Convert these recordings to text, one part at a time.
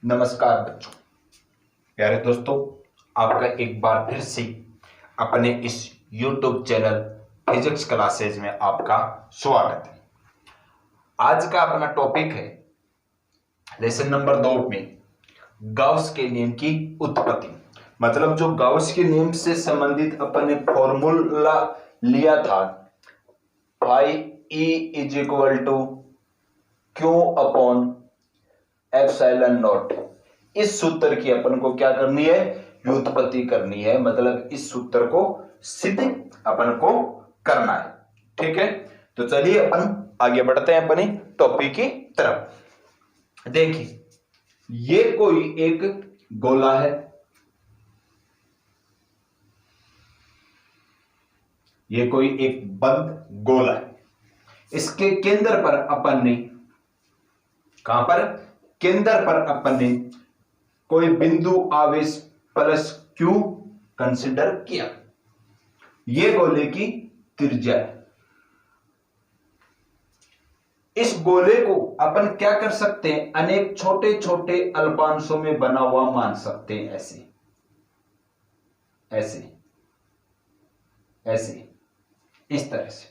नमस्कार बच्चों, प्यारे दोस्तों, आपका एक बार फिर से अपने इस YouTube चैनल फिजिक्स क्लासेज में आपका स्वागत है। आज का अपना टॉपिक है लेसन नंबर 2 में गाउस के नियम की उत्पत्ति। मतलब जो गाउस के नियम से संबंधित अपन ने फॉर्मूला लिया था, phi E is equal to q upon epsilon naught. इस सूत्र की अपन को क्या करनी है, व्युत्पत्ति करनी है। मतलब इस सूत्र को सिद्ध अपन को करना है। ठीक है, तो चलिए अपन आगे बढ़ते हैं अपने टॉपिक की तरफ। देखिए, ये कोई एक गोला है, ये कोई एक बंद गोला है। इसके केंद्र पर अपन ने, कहां पर, केंद्र पर अपन ने कोई बिंदु आवेश प्लस क्यू कंसिडर किया। यह गोले की त्रिज्या है। इस गोले को अपन क्या कर सकते हैं, अनेक छोटे छोटे अल्पांशों में बना हुआ मान सकते हैं। ऐसे ऐसे ऐसे इस तरह से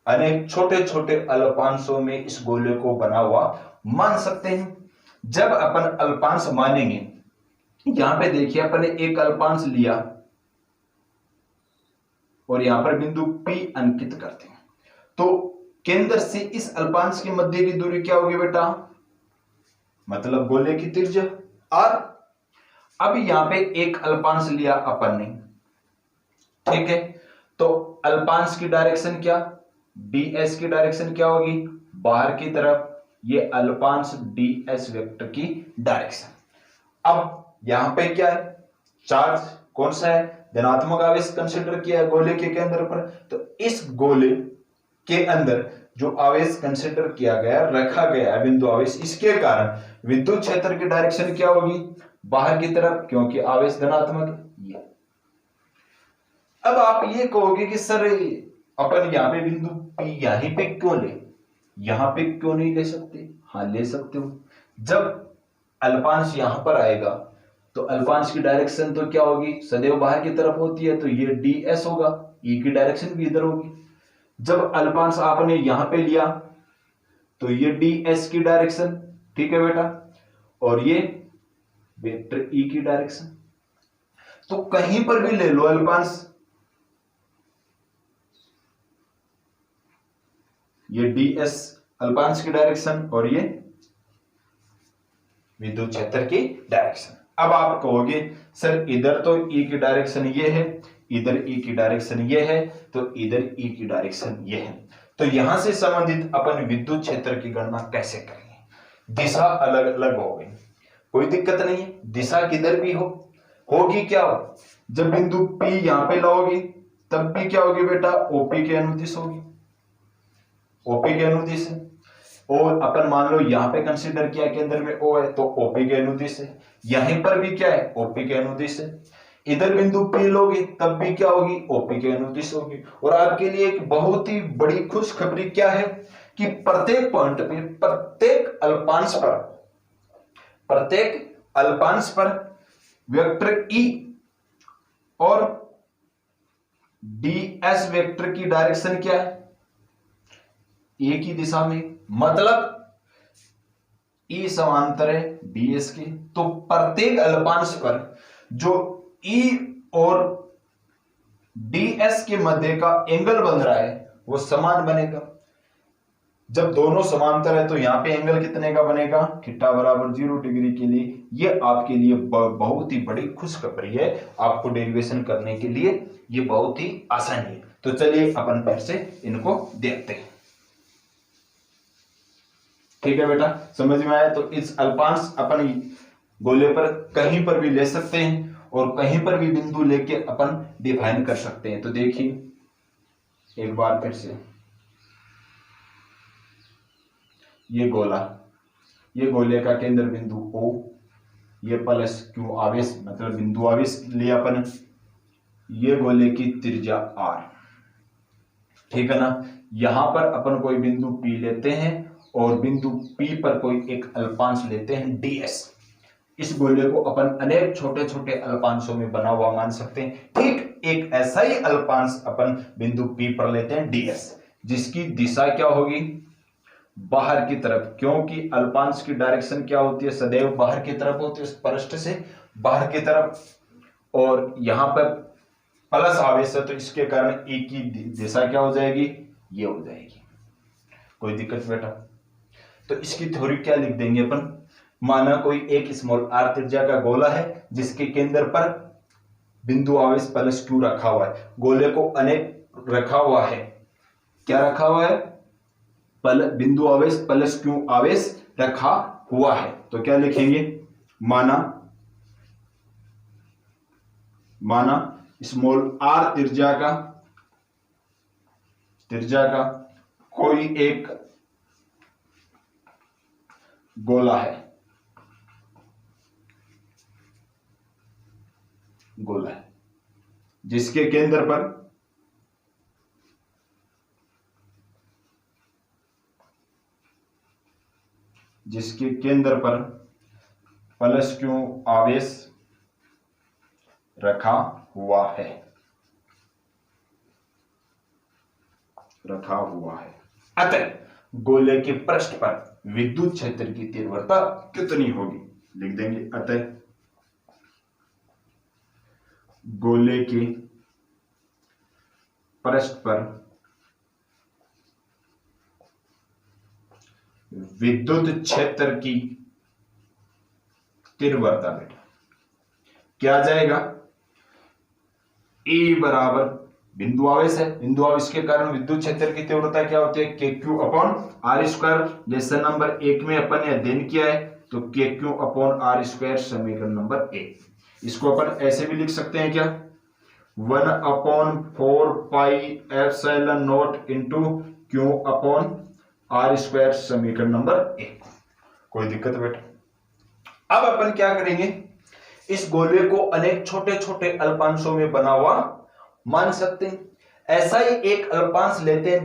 अनेक छोटे छोटे अल्पांशों में इस गोले को बना हुआ मान सकते हैं। जब अपन अल्पांश मानेंगे, यहां पे देखिए अपन ने एक अल्पांश लिया और यहां पर बिंदु P अंकित करते हैं, तो केंद्र से इस अल्पांश के मध्य की दूरी क्या होगी बेटा, मतलब गोले की त्रिज्या r। अब यहां पे एक अल्पांश लिया अपन ने, ठीक है, तो अल्पांश की डायरेक्शन क्या, ds की डायरेक्शन क्या होगी, बाहर की तरफ। ये अल्पांश ds वेक्टर की डायरेक्शन। अब यहां पे क्या है, चार्ज कौन सा है, धनात्मक आवेश कंसीडर किया है गोले के केंद्र पर। तो इस गोले के अंदर जो आवेश कंसीडर किया गया, रखा गया है बिंदु आवेश, इसके कारण विद्युत क्षेत्र की डायरेक्शन क्या होगी, बाहर की तरफ, क्योंकि आवेश धनात्मक है। अब आप ये कहोगे कि सर अपन यहां पे बिंदु P यहीं पे क्यों ले, यहां पे क्यों नहीं ले सकते। हाँ, ले सकते हो। जब अल्पांश यहां पर आएगा तो अल्पांश की डायरेक्शन तो क्या होगी, सदैव बाहर की तरफ होती है, तो ये ds होगा, E की डायरेक्शन भी इधर होगी। जब अल्पांश आपने यहां पे लिया तो ये ds की डायरेक्शन, ठीक है बेटा, और ये वेक्टर E की डायरेक्शन। तो कहीं पर भी ले लो अल्पांश, ये ds अल्पांश की डायरेक्शन और ये विद्युत क्षेत्र की डायरेक्शन। अब आप कहोगे सर इधर तो E की डायरेक्शन ये है, इधर E की डायरेक्शन ये है, तो इधर E की डायरेक्शन ये है, तो यहां से संबंधित अपन विद्युत क्षेत्र की गणना कैसे करेंगे। दिशा अलग अलग हो गई, कोई दिक्कत नहीं है, दिशा किधर भी होगी क्या हो, जब बिंदु P यहां पे लाओगे तब भी क्या होगी बेटा, OP के अनुदिश होगी, OP के अनुदिश है। और अपन मान लो यहां पे कंसीडर किया केंद्र में O है, तो OP के अनुदिश है। यहीं पर भी क्या है, OP के अनुदिश है। इधर बिंदु P लोगे तब भी क्या होगी, OP के अनुदिश होगी। और आपके लिए एक बहुत ही बड़ी खुशखबरी क्या है कि प्रत्येक पॉइंट पे, प्रत्येक अल्पांश पर वेक्टर E और ds वेक्टर की डायरेक्शन क्या है, एक ही दिशा में। मतलब E समांतर है ds के, तो प्रत्येक अल्पांश पर जो E और ds के मध्य का एंगल बन रहा है वो समान बनेगा। जब दोनों समांतर है तो यहां पे एंगल कितने का बनेगा, थीटा बराबर 0 डिग्री के लिए। ये आपके लिए बहुत ही बड़ी खुशखबरी है, आपको डेरिवेशन करने के लिए ये बहुत ही आसानी है। तो चलिए अपन फिर से इनको देखते हैं। ठीक है बेटा, समझ में आया। तो इस अल्पांश अपन गोले पर कहीं पर भी ले सकते हैं और कहीं पर भी बिंदु लेके अपन डिफाइन कर सकते हैं। तो देखिए एक बार फिर से, ये गोला, ये गोले का केंद्र बिंदु O, ये प्लस Q आवेश, मतलब बिंदु आवेश लिया अपन, ये गोले की त्रिज्या R, ठीक है ना। यहां पर अपन कोई बिंदु P लेते हैं और बिंदु P पर कोई एक अल्पांश लेते हैं ds। इस गोले को अपन अनेक छोटे छोटे अल्पांशों में बना हुआ मान सकते हैं। ठीक एक ऐसा ही अल्पांश अपन बिंदु P पर लेते हैं ds, जिसकी दिशा क्या होगी, बाहर की तरफ, क्योंकि अल्पांश की डायरेक्शन क्या होती है, सदैव बाहर की तरफ होती है, उस पृष्ठ से बाहर की तरफ। और यहां पर प्लस आवेश है तो इसके कारण E की दिशा क्या हो जाएगी, ये हो जाएगी। कोई दिक्कत बेटा? तो इसकी थ्योरी क्या लिख देंगे अपन, माना कोई एक स्मॉल r त्रिज्या का गोला है जिसके केंद्र पर बिंदु आवेश प्लस q रखा हुआ है, गोले को अनेक रखा हुआ है, क्या रखा हुआ है, बिंदु आवेश प्लस q आवेश रखा हुआ है। तो क्या लिखेंगे, माना स्मॉल r त्रिज्या का कोई एक गोला है, जिसके केंद्र पर प्लस q आवेश रखा हुआ है। अतः गोले के पृष्ठ पर विद्युत क्षेत्र की तीव्रता कितनी होगी, लिख देंगे, अतः गोले के पृष्ठ पर विद्युत क्षेत्र की तीव्रता बेटा क्या आ जाएगा, E बराबर बिंदु आवेश है, बिंदु आवेश के कारण विद्युत क्षेत्र की तीव्रता क्या होती है, KQ upon R square. Lesson number 1 में अपन ने अध्ययन किया है, तो KQ अपॉन R स्क्वायर समीकरण नंबर 1। इसको अपन ऐसे भी लिख सकते हैं क्या, 1/4 pi epsilon naught into Q upon R square समीकरण नंबर 1। कोई दिक्कत बेटा? अब अपन क्या करेंगे, इस गोले को अनेक छोटे छोटे अल्पांशों में बना हुआ मान सकते हैं। ऐसा ही एक अल्पांश लेते हैं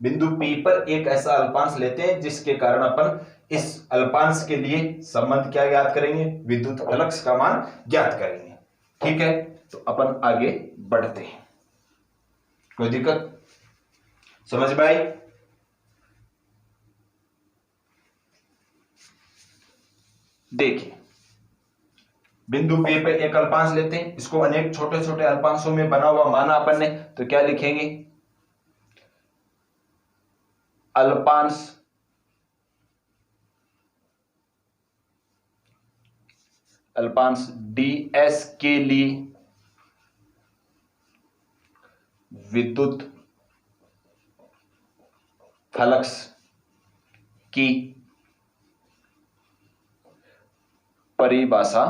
बिंदु P पर एक ऐसा अल्पांश लेते हैं जिसके कारण अपन इस अल्पांश के लिए संबंध क्या ज्ञात करेंगे, विद्युत फ्लक्स का मान ज्ञात करेंगे। ठीक है, तो अपन आगे बढ़ते हैं। कोई दिक्कत समझ में आई? देखिए, बिंदु P पे एक अल्पांश लेते हैं, इसको अनेक छोटे छोटे अल्पांशों में बना हुआ माना अपन ने, तो क्या लिखेंगे, अल्पांश ds के लिए विद्युत फ्लक्स की परिभाषा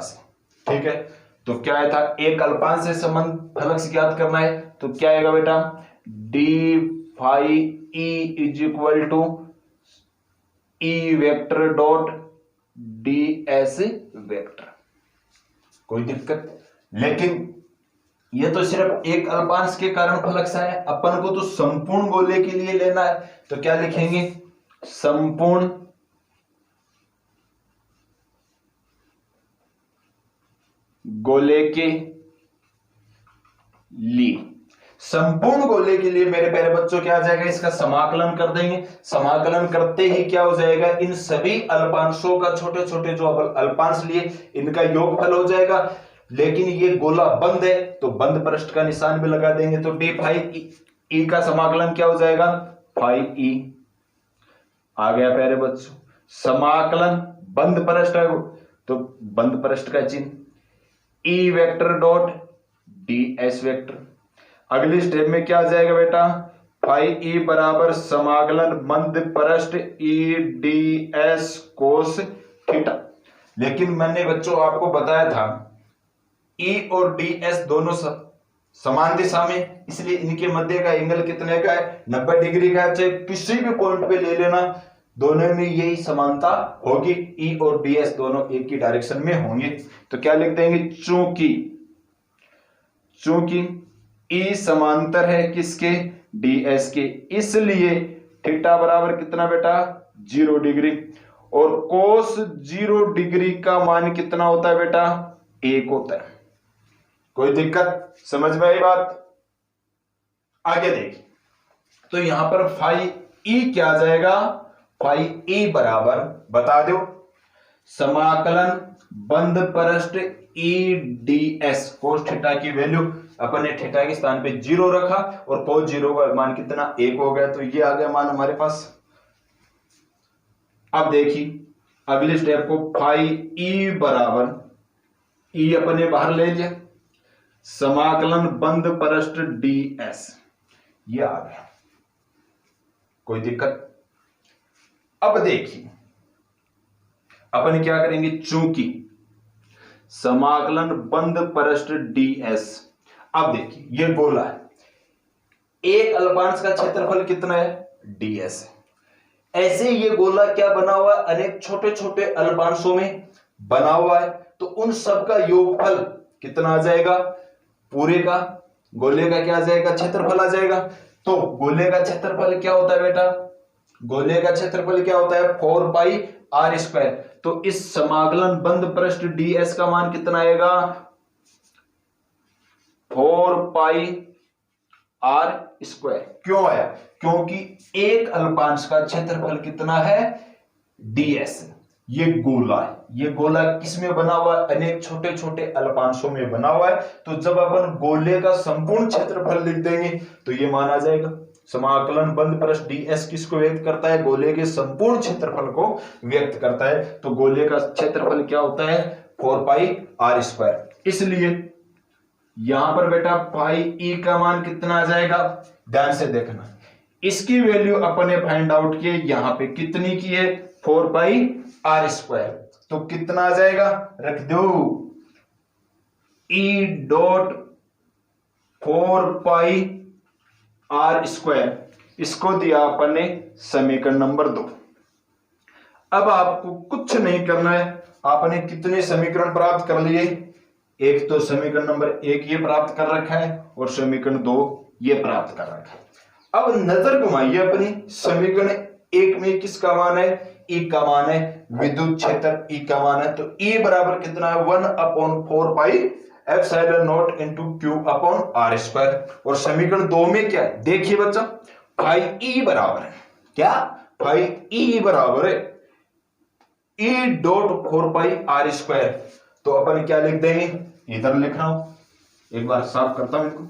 से, ठीक है। तो क्या है था, एक अल्पांश से संबंध फ्लक्स ज्ञात करना है, तो क्या आएगा बेटा, d phi E is equal to E vector dot ds vector. कोई दिक्कत? लेकिन ये तो सिर्फ एक अल्पांश के कारण फ्लक्स है, अपन को तो संपूर्ण गोले के लिए लेना है, तो क्या लिखेंगे, संपूर्ण गोले के लिए, संपूर्ण गोले के लिए मेरे प्यारे बच्चों क्या आ जाएगा, इसका समाकलन कर देंगे। समाकलन करते ही क्या हो जाएगा, इन सभी अल्पांशों का छोटे छोटे जो अल्पांश लिए इनका योगफल हो जाएगा। लेकिन ये गोला बंद है तो बंद पृष्ठ का निशान भी लगा देंगे, तो डी फाई ई का समाकलन क्या हो जाएगा, फाई ई आ गया प्यारे बच्चों। समाकलन बंद पृष्ठ है तो बंद पृष्ठ का चिन्ह, E vector dot ds vector. अगली स्टेप में क्या आ जाएगा बेटा, फाई ई बराबर समाकलन बंद पृष्ठ ई ds कोस थीटा। लेकिन मैंने बच्चों आपको बताया था E और ds दोनों समान दिशा में, इसलिए इनके मध्य का एंगल कितने का है, 90 डिग्री का है। चाहे किसी भी पॉइंट पे ले लेना, दोनों में यही समानता होगी, E और ds दोनों एक ही डायरेक्शन में होंगे। तो क्या लिख देंगे, चूंकि E समांतर है किसके, ds के, इसलिए थीटा बराबर कितना बेटा 0 डिग्री, और कोस 0 डिग्री का मान कितना होता है बेटा 1 होता है। कोई दिक्कत, समझ में आई बात? आगे देखिए, तो यहां पर फाई ई क्या आ जाएगा, फाई ई बराबर बता दो समाकलन बंद पृष्ठ E D S, cos theta की वैल्यू अपन ने थीटा के स्थान पे 0 रखा और कोस 0 का मान कितना 1 हो गया, तो ये आ गया मान हमारे पास। अब देखिए अगले स्टेप को, फाई ई बराबर ई अपन ने बाहर ले लिया, समाकलन बंद पृष्ठ डी एस, ये आ गया। कोई दिक्कत? अब देखिए अपन क्या करेंगे, चूंकि समाकलन बंद पृष्ठ डी एस, अब देखिए ये गोला है, एक अल्पांश का क्षेत्रफल कितना है ds है। ऐसे ये गोला क्या बना हुआ है, अनेक छोटे छोटे अल्पांशों में बना हुआ है, तो उन सब का योगफल कितना आ जाएगा, पूरे का गोले का क्या आ जाएगा, क्षेत्रफल आ जाएगा। तो गोले का क्षेत्रफल क्या होता है बेटा, गोले का क्षेत्रफल क्या होता है 4 पाई आर स्क्वायर। तो इस समाकलन बंद पृष्ठ ds का मान कितना आएगा 4 पाई आर स्क्वायर। क्यों आया, क्योंकि एक अल्पांश का क्षेत्रफल कितना है ds। ये गोला है, ये गोला किसमें बना हुआ है, अनेक छोटे छोटे अल्पांशों में बना हुआ है। तो जब अपन गोले का संपूर्ण क्षेत्रफल लिख देंगे तो ये मान आ जाएगा। समाकलन बंद पृष्ठ ds किसको व्यक्त करता है, गोले के संपूर्ण क्षेत्रफल को व्यक्त करता है। तो गोले का क्षेत्रफल क्या होता है 4 पाई आर स्क्वायर। इसलिए यहां पर बेटा पाई ई का मान कितना आ जाएगा, ध्यान से देखना, इसकी वैल्यू अपन ने फाइंड आउट की, यहां पे कितनी की है 4 पाई आर स्क्वायर। तो कितना आ जाएगा, रख दो E dot 4 pi r square, इसको दिया अपन ने समीकरण नंबर 2। अब आपको कुछ नहीं करना है, आपने कितने समीकरण प्राप्त कर लिए, एक तो समीकरण नंबर 1 ये प्राप्त कर रखा है और समीकरण 2 ये प्राप्त कर रखा है। अब नजर घुमाइए अपनी, समीकरण 1 में किसका मान है, ई का मान है, विद्युत क्षेत्र ई का मान है। तो ई बराबर कितना है 1/4 pi epsilon naught into q upon r square. और समीकरण 2 में क्या है, देखिए बच्चा, फाई ई बराबर है क्या, फाई ई बराबर है E dot 4 pi r square. तो अपन क्या लिख देंगे, इधर लिख रहा हूं, एक बार साफ करता हूं इनको,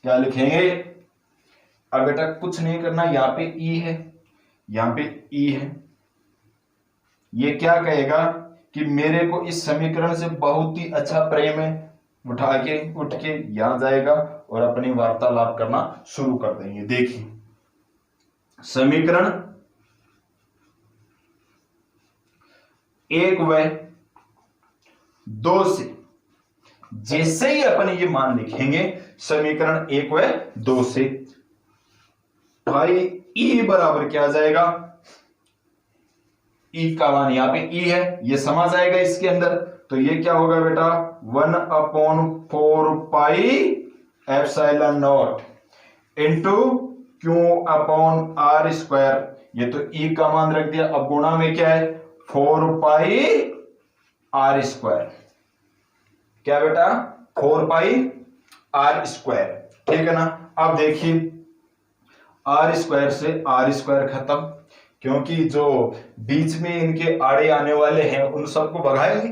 क्या लिखेंगे। अब बेटा कुछ नहीं करना, यहां पे ई है, यहां पे ई है, ये क्या कहेगा कि मेरे को इस समीकरण से बहुत ही अच्छा प्रेम है, उठ के यहां जाएगा और अपनी वार्तालाप करना शुरू कर देंगे। देखिए समीकरण 1 व 2 से जैसे ही अपन ये मान लिखेंगे, समीकरण 1 व 2 से भाई ई बराबर क्या आ जाएगा, ई का मान यहां पे ई है, ये समा जाएगा इसके अंदर। तो ये क्या होगा बेटा 1/4 pi epsilon naught into q upon r square. ये तो ई का मान रख दिया, अब गुणा में क्या है 4 पाई आर स्क्वायर, क्या बेटा 4 पाई आर स्क्वायर, ठीक है ना। अब देखिए आर स्क्वायर से आर स्क्वायर खत्म, क्योंकि जो बीच में इनके आड़े आने वाले हैं उन सबको भगाएंगे,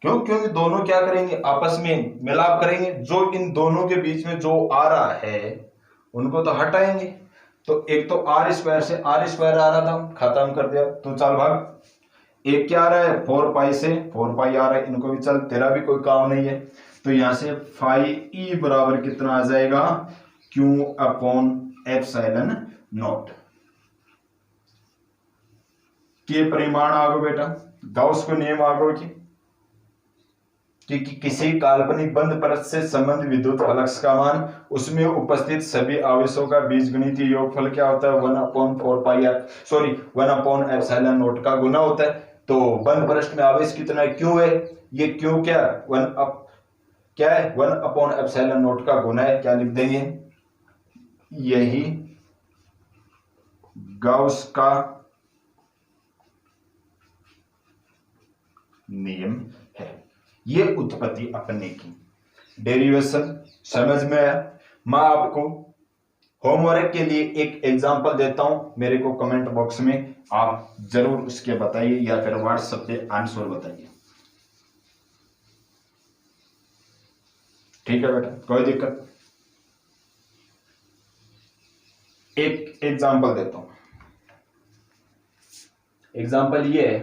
क्यों, क्योंकि दोनों क्या करेंगे आपस में मिलाप करेंगे, जो इन दोनों के बीच में जो आ रहा है उनको तो हटाएंगे। तो एक तो आर स्क्वायर से आर स्क्वायर आ रहा था, खत्म कर दिया, तो चल भाग। एक क्या आ रहा है 4 पाई से 4 पाई आ रहा है, इनको भी चल, तेरा भी कोई काम नहीं है। तो यहां से फाई ई बराबर कितना आ जाएगा क्यू अपॉन एप्सिलॉन नॉट के परिमाण आ गए बेटा, गाउस को नियम आ गए कि किसी काल्पनिक बंद पृष्ठ से संबंध विद्युत फ्लक्स का मान, उसमें उपस्थित सभी आवेशों का बीजगणितीय योगफल क्या होता है 1/4 पाई सॉरी 1 एप्सिलॉन नॉट का गुना होता है। तो बंद पृष्ठ में आवेश कितना है, क्यों है, ये क्यों क्या क्या है 1 एप्सिलॉन नॉट का गुना है, क्या लिख देंगे, यही गाउस का नियम है। ये उत्पत्ति अपने की डेरिवेशन समझ में आया। मैं आपको होमवर्क के लिए एक एग्जांपल देता हूं, मेरे को कमेंट बॉक्स में आप जरूर उसके बताइए या फिर व्हाट्सएप पे आंसर बताइए। ठीक है बेटा, कोई दिक्कत। एक एग्जांपल देता हूं। एग्जांपल ये है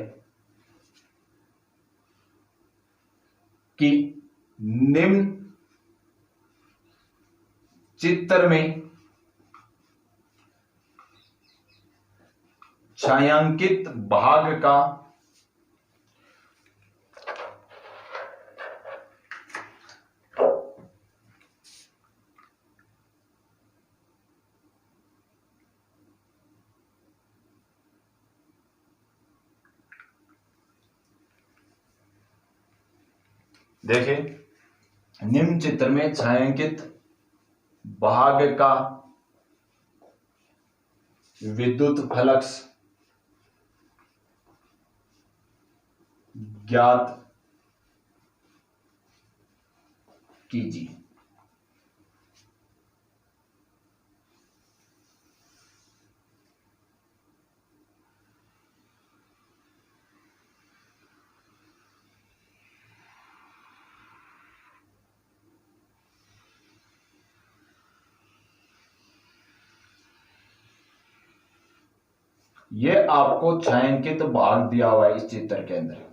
कि निम्न चित्र में छायांकित भाग का देखिए, निम्न चित्र में छायांकित भाग का विद्युत फ्लक्स ज्ञात कीजिए। ये आपको छायांकित भाग दिया हुआ है इस चित्र के अंदर।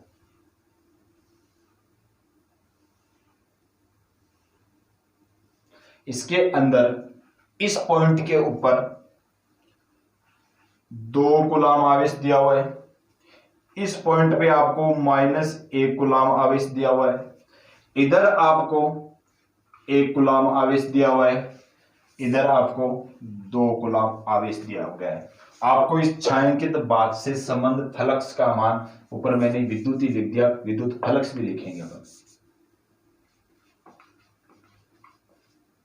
इसके अंदर इस पॉइंट के ऊपर 2 कूलाम आवेश दिया हुआ है, इस पॉइंट पे आपको -1 कूलाम आवेश दिया हुआ है, इधर आपको 1 कूलाम आवेश दिया हुआ है, इधर आपको 2 कूलाम आवेश दिया गया है। आपको इस छायांकित भाग से संबंध फ्लक्स का मान, ऊपर मैंने विद्युत ही लिख दिया, विद्युत फ्लक्स भी लिखेंगे अब।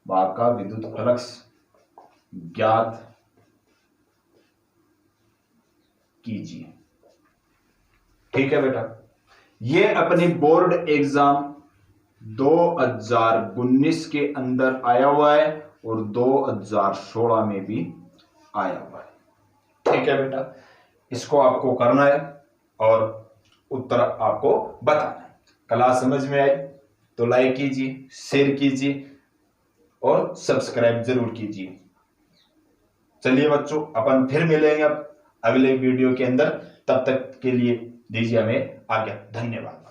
भाग का विद्युत फ्लक्स ज्ञात कीजिए। ठीक है बेटा, ये अपनी बोर्ड एग्जाम 2019 के अंदर आया हुआ है और 2016 में भी आया हुआ है। ठीक है बेटा, इसको आपको करना है और उत्तर आपको बताना है। क्लास समझ में आई तो लाइक कीजिए, शेयर कीजिए और सब्सक्राइब जरूर कीजिए। चलिए बच्चों, अपन फिर मिलेंगे अब अगले वीडियो के अंदर। तब तक के लिए दीजिए हमें आज्ञा। धन्यवाद।